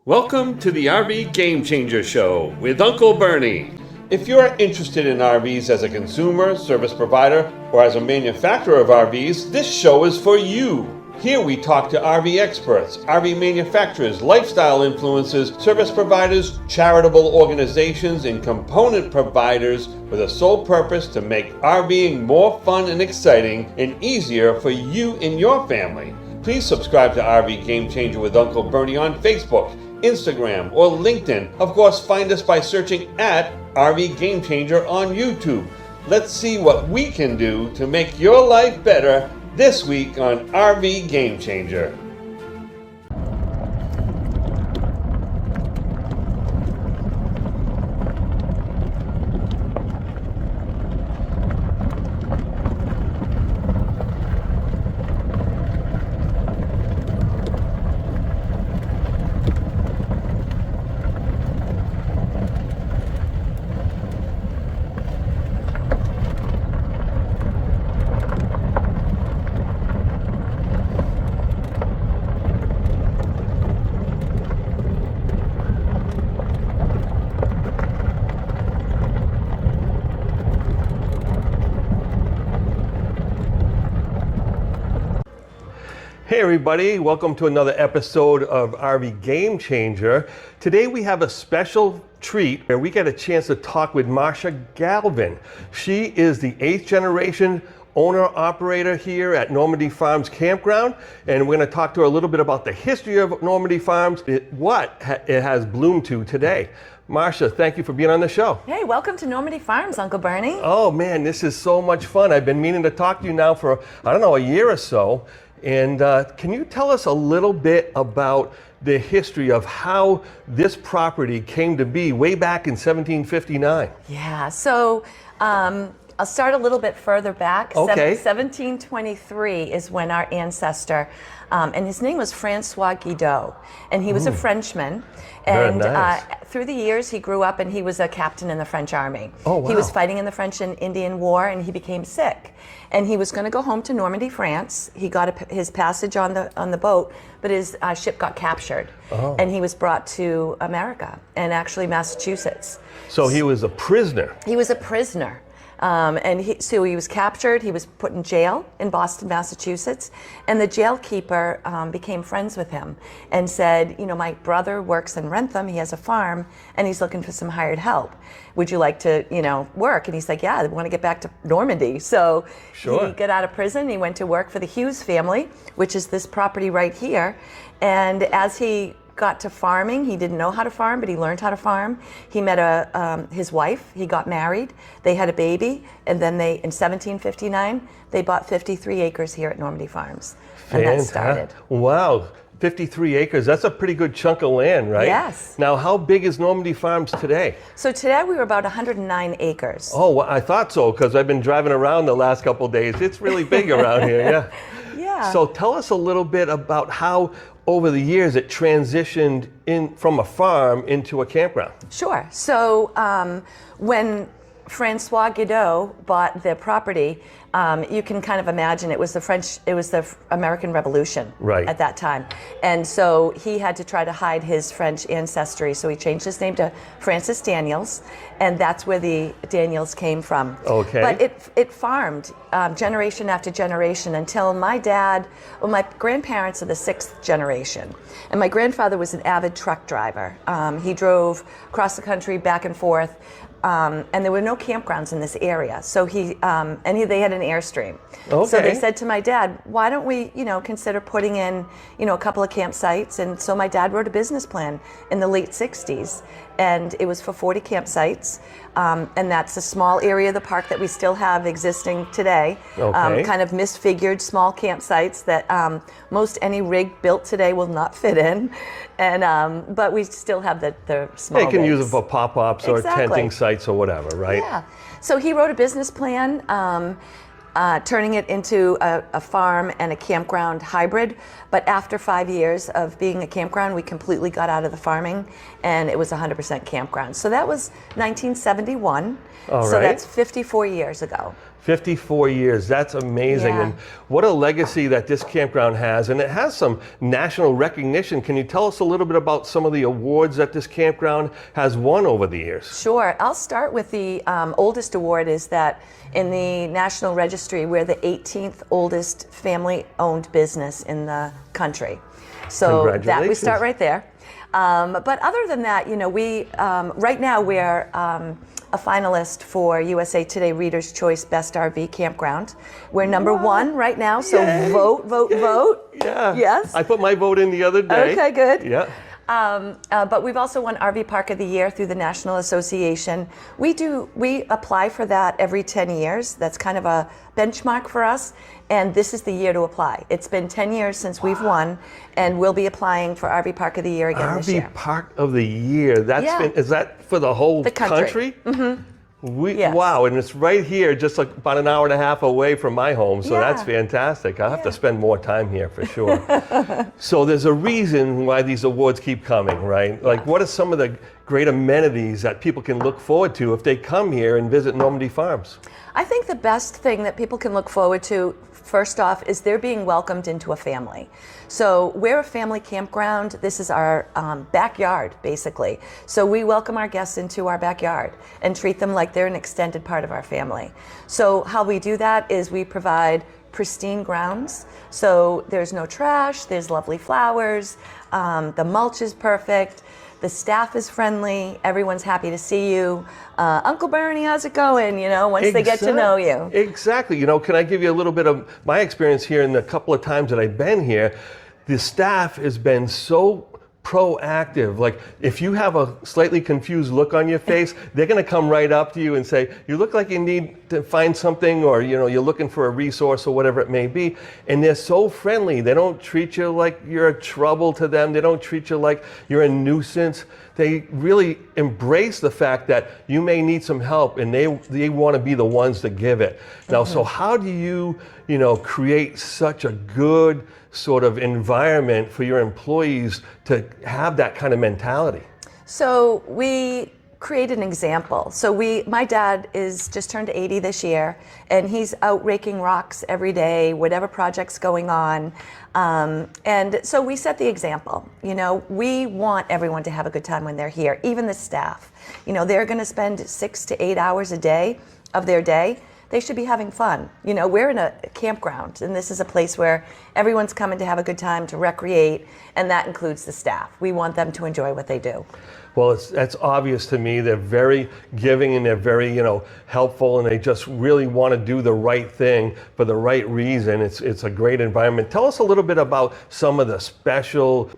Welcome to the RV Game Changer Show with Uncle Bernie. If you're interested in RVs as a consumer, service provider, or as a manufacturer of RVs, this show is for you. Here we talk to RV experts, RV manufacturers, lifestyle influencers, service providers, charitable organizations, and component providers with a sole purpose to make RVing more fun and exciting and easier for you and your family. Please subscribe to RV Game Changer with Uncle Bernie on Facebook, Instagram, or LinkedIn. Of course, find us by searching at RV Game Changer on YouTube. Let's see what we can do to make your life better this week on RV Game Changer. Hey everybody, welcome to another episode of RV Game Changer. Today we have a special treat where we get a chance to talk with Marcia Galvin. She is the 8th generation owner-operator here at Normandy Farms Campground, and we're going to talk to her a little bit about the history of Normandy Farms, what it has bloomed to today. Marcia, thank you for being on the show. Hey, welcome to Normandy Farms, Uncle Bernie. Oh man, this is so much fun. I've been meaning to talk to you now for, a year or so. And can you tell us a little bit about the history of how this property came to be way back in 1759? Yeah, so I'll start a little bit further back. Okay. 1723 is when our ancestor, and his name was Francois Guido, and he was a Frenchman. And Very nice. Through the years, he grew up and he was a captain in the French army. Oh, wow. He was fighting in the French and Indian War, and he became sick. And he was going to go home to Normandy, France. He got his passage on the boat, but his ship got captured. Oh. And he was brought to America, and actually Massachusetts. So he was a prisoner. He was a prisoner. So he was captured, he was put in jail in Boston, Massachusetts, and the jailkeeper became friends with him and said, you know, my brother works in Rentham, he has a farm, and he's looking for some hired help. Would you like to, work? And he's like, yeah, I want to get back to Normandy. So Sure. He got out of prison, he went to work for the Hughes family, which is this property right here, and as he got to farming. He didn't know how to farm, but he learned how to farm. He met his wife. He got married. They had a baby, and then in 1759, they bought 53 acres here at Normandy Farms, and that started. Wow, 53 acres. That's a pretty good chunk of land, right? Yes. Now, how big is Normandy Farms today? So today we were about 109 acres. Oh, well, I thought so, because I've been driving around the last couple of days. It's really big around here, yeah. Yeah. So tell us a little bit about how over the years it transitioned from a farm into a campground. Sure. So when Francois Guido bought the property, you can kind of imagine it was the American Revolution Right. at that time. And so he had to try to hide his French ancestry. So he changed his name to Francis Daniels, and that's where the Daniels came from. Okay. But it farmed generation after generation until my grandparents are the 6th generation. And my grandfather was an avid truck driver. He drove across the country back and forth. And there were no campgrounds in this area, so they had an Airstream. Okay. So they said to my dad, "Why don't we, consider putting in, a couple of campsites?" And so my dad wrote a business plan in the late '60s, and it was for 40 campsites, and that's a small area of the park that we still have existing today. Okay. Kind of misfigured small campsites that most any rig built today will not fit in, and but we still have the small. They can rigs. use it for pop-ups or Exactly. tenting sites or whatever, right? Yeah. So he wrote a business plan, turning it into a farm and a campground hybrid. But after 5 years of being a campground, we completely got out of the farming, and it was 100% campground. So that was 1971. All so right. that's 54 years ago. 54 years, that's amazing. Yeah. And what a legacy that this campground has. And it has some national recognition. Can you tell us a little bit about some of the awards that this campground has won over the years? Sure. I'll start with the oldest award is that in the National Registry, we're the 18th oldest family-owned business in the country. So that we start right there. But other than that, you know, we right now we're a finalist for USA Today Reader's Choice Best RV Campground. We're number one right now, so Yay. vote, vote, vote. Yeah. Yes. I put my vote in the other day. Okay, good. Yeah. But we've also won RV Park of the Year through the National Association. We apply for that every 10 years. That's kind of a benchmark for us. And this is the year to apply. It's been 10 years since we've won, and we'll be applying for RV Park of the Year again this year. RV Park of the Year. Is that for the whole country? Mm-hmm. Yes. Wow, and it's right here, just like about an hour and a half away from my home, so that's fantastic. I'll have to spend more time here for sure. So there's a reason why these awards keep coming, right? Like, what are some of the great amenities that people can look forward to if they come here and visit Normandy Farms? I think the best thing that people can look forward to, first off, is they're being welcomed into a family. So we're a family campground. This is our backyard, basically. So we welcome our guests into our backyard and treat them like they're an extended part of our family. So how we do that is we provide pristine grounds. So there's no trash, there's lovely flowers, the mulch is perfect. The staff is friendly. Everyone's happy to see you. Uncle Bernie, how's it going? You know, once they get to know you. Exactly. You know, can I give you a little bit of my experience here in the couple of times that I've been here? The staff has been so proactive. Like, if you have a slightly confused look on your face, they're going to come right up to you and say, you look like you need to find something, or, you know, you're looking for a resource or whatever it may be. And they're so friendly. They don't treat you like you're a trouble to them. They don't treat you like you're a nuisance. They really embrace the fact that you may need some help, and they want to be the ones to give it. Now, so how do you create such a good sort of environment for your employees to have that kind of mentality? So we create an example. So my dad is just turned 80 this year, and he's out raking rocks every day, whatever project's going on. And so we set the example. You know, we want everyone to have a good time when they're here, even the staff. You know, they're going to spend 6 to 8 hours a day of their day. They should be having fun. You know, we're in a campground, and this is a place where everyone's coming to have a good time, to recreate, and that includes the staff. We want them to enjoy what they do. Well, that's obvious to me. They're very giving, and they're very, helpful, and they just really want to do the right thing for the right reason. It's a great environment. Tell us a little bit about some of the special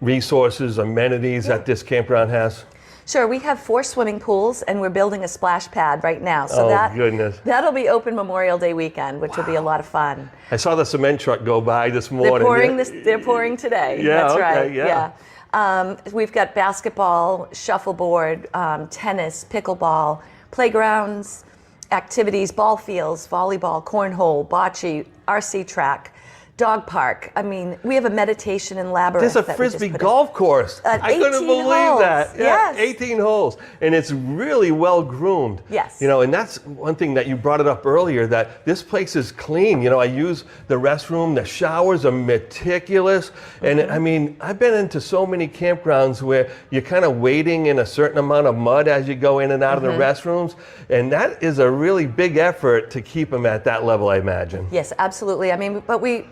resources, amenities that this campground has. Sure, we have 4 swimming pools, and we're building a splash pad right now. So goodness. That'll be open Memorial Day weekend, which will be a lot of fun. I saw the cement truck go by this morning. They're pouring today. Yeah, that's okay, right. yeah. We've got basketball, shuffleboard, tennis, pickleball, playgrounds, activities, ball fields, volleyball, cornhole, bocce, RC track, dog park. I mean, we have a meditation and labyrinth. There's a frisbee golf course. I couldn't believe that. Yeah, yes. 18 holes. And it's really well groomed. Yes. And that's one thing that you brought it up earlier, that this place is clean. I use the restroom, the showers are meticulous. And I mean, I've been into so many campgrounds where you're kind of wading in a certain amount of mud as you go in and out of the restrooms. And that is a really big effort to keep them at that level, I imagine. Yes, absolutely. I mean, but we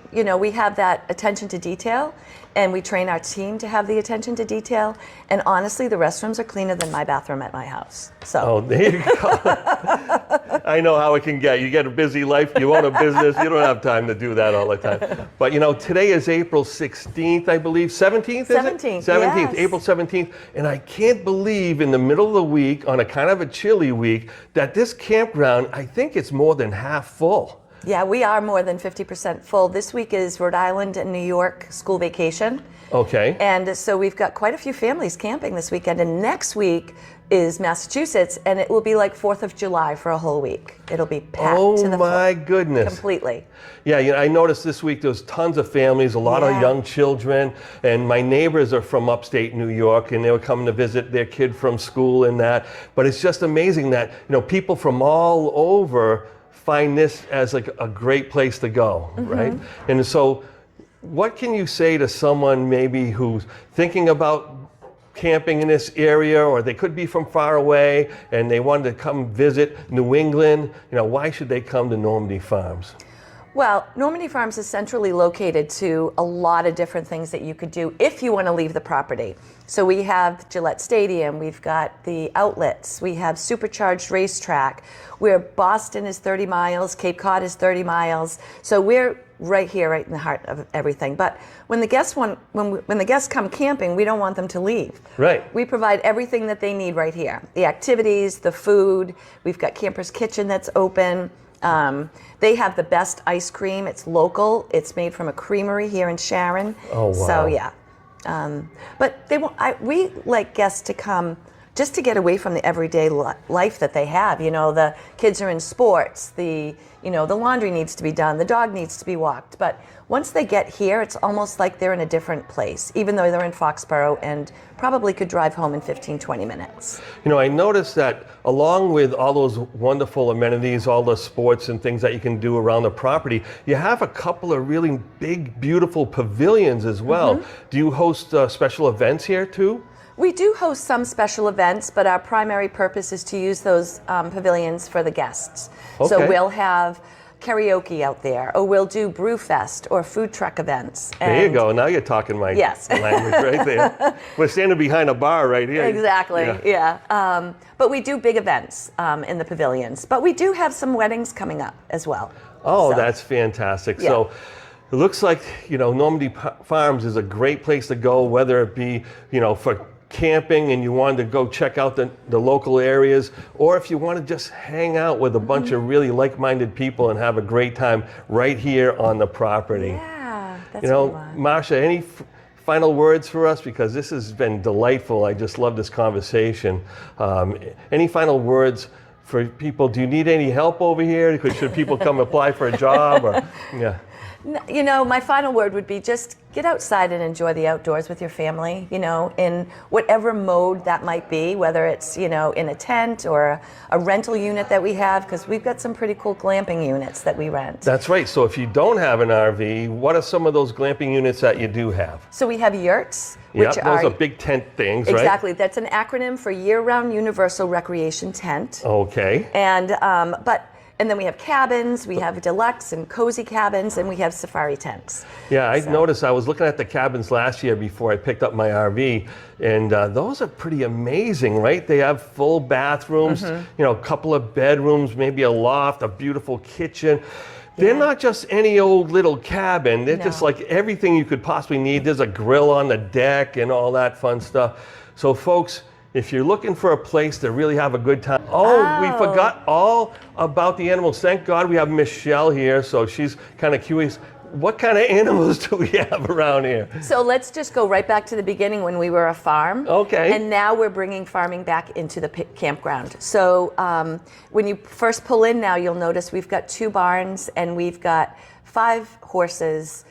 have that attention to detail, and we train our team to have the attention to detail. And honestly, the restrooms are cleaner than my bathroom at my house. So. Oh, there you go. I know how it can get. You get a busy life, you own a business, you don't have time to do that all the time. But today is April 16th, I believe. 17th, is it? 17th, 17th, yes. April 17th. And I can't believe in the middle of the week, on a kind of a chilly week, that this campground, I think it's more than half full. Yeah, we are more than 50% full. This week is Rhode Island and New York school vacation. Okay. And so we've got quite a few families camping this weekend. And next week is Massachusetts, and it will be like 4th of July for a whole week. It'll be packed to the full. Oh my goodness. Completely. Yeah, I noticed this week there's tons of families, a lot of young children, and my neighbors are from upstate New York, and they were coming to visit their kid from school and that. But it's just amazing that, people from all over find this as like a great place to go, right? And so what can you say to someone maybe who's thinking about camping in this area, or they could be from far away and they wanted to come visit New England? Why should they come to Normandy Farms? Well, Normandy Farms is centrally located to a lot of different things that you could do if you want to leave the property. So we have Gillette Stadium, we've got the outlets, we have supercharged racetrack, where Boston is 30 miles, Cape Cod is 30 miles. So we're right here, right in the heart of everything. But when the guests when the guests come camping, we don't want them to leave. Right. We provide everything that they need right here. The activities, the food, we've got Camper's Kitchen that's open. They have the best ice cream. It's local. It's made from a creamery here in Sharon. Oh, wow. So yeah, but we like guests to come just to get away from the everyday life that they have. The kids are in sports. The laundry needs to be done. The dog needs to be walked. But once they get here, it's almost like they're in a different place, even though they're in Foxborough and probably could drive home in 15-20 minutes. I noticed that along with all those wonderful amenities, all the sports and things that you can do around the property, you have a couple of really big, beautiful pavilions as well. Do you host special events here too? We do host some special events, but our primary purpose is to use those pavilions for the guests. Okay. So we'll have karaoke out there, or we'll do brew fest or food truck events. There you go. Now you're talking my language right there. We're standing behind a bar right here. Exactly, yeah. But we do big events in the pavilions. But we do have some weddings coming up as well. Oh, So, that's fantastic. yeah. So it looks like, Normandy Farms is a great place to go, whether it be, for camping and you wanted to go check out the local areas, or if you want to just hang out with a bunch of really like-minded people and have a great time right here on the property. Yeah, that's what we want. Marcia, any final words for us? Because this has been delightful. I just love this conversation. Any final words for people? Do you need any help over here? Should people come apply for a job? Or, yeah. My final word would be just get outside and enjoy the outdoors with your family, in whatever mode that might be, whether it's, in a tent or a rental unit that we have, because we've got some pretty cool glamping units that we rent. That's right. So if you don't have an RV, what are some of those glamping units that you do have? So we have yurts, which those are big tent things, right? Exactly. That's an acronym for Year-Round Universal Recreation Tent. Okay. And then we have cabins, we have deluxe and cozy cabins, and we have safari tents. Yeah, I noticed, I was looking at the cabins last year before I picked up my RV, and those are pretty amazing, right? They have full bathrooms, a couple of bedrooms, maybe a loft, a beautiful kitchen. They're not just any old little cabin. They're just like everything you could possibly need. There's a grill on the deck and all that fun stuff. So folks, if you're looking for a place to really have a good time. We forgot all about the animals. Thank God we have Michelle here, so she's kind of curious. What kind of animals do we have around here? So let's just go right back to the beginning when we were a farm. Okay. And now we're bringing farming back into the campground. So when you first pull in now, you'll notice we've got 2 barns and we've got 5 horses,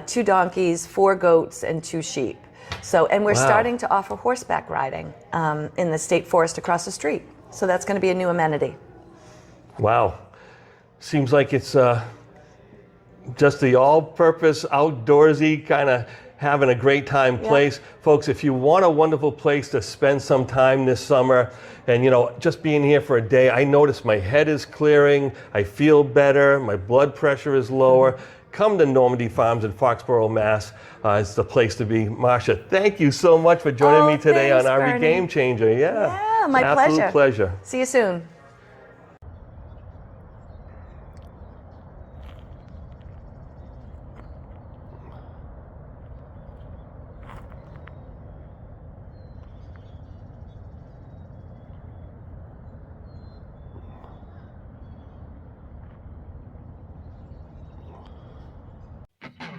2 donkeys, 4 goats, and 2 sheep. So, and we're starting to offer horseback riding in the state forest across the street. So that's going to be a new amenity. Wow. Seems like it's just the all-purpose, outdoorsy, kind of having a great time place. Folks, if you want a wonderful place to spend some time this summer, and just being here for a day, I notice my head is clearing, I feel better, my blood pressure is lower. Come to Normandy Farms in Foxborough, Mass. It's the place to be. Marcia, thank you so much for joining me today on RV Bernie. Game Changer. Yeah, my absolute pleasure. See you soon.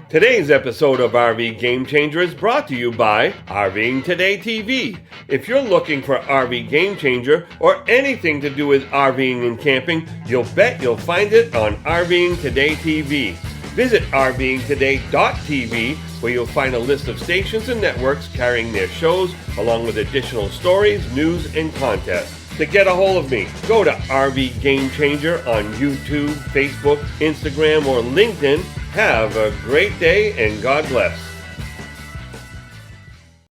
Today's episode of RV Game Changer is brought to you by RVing Today TV. If you're looking for RV Game Changer or anything to do with RVing and camping, you'll bet you'll find it on RVing Today TV. Visit RVingToday.tv, where you'll find a list of stations and networks carrying their shows, along with additional stories, news, and contests. To get a hold of me, go to RV Game Changer on YouTube, Facebook, Instagram, or LinkedIn. Have a great day and God bless.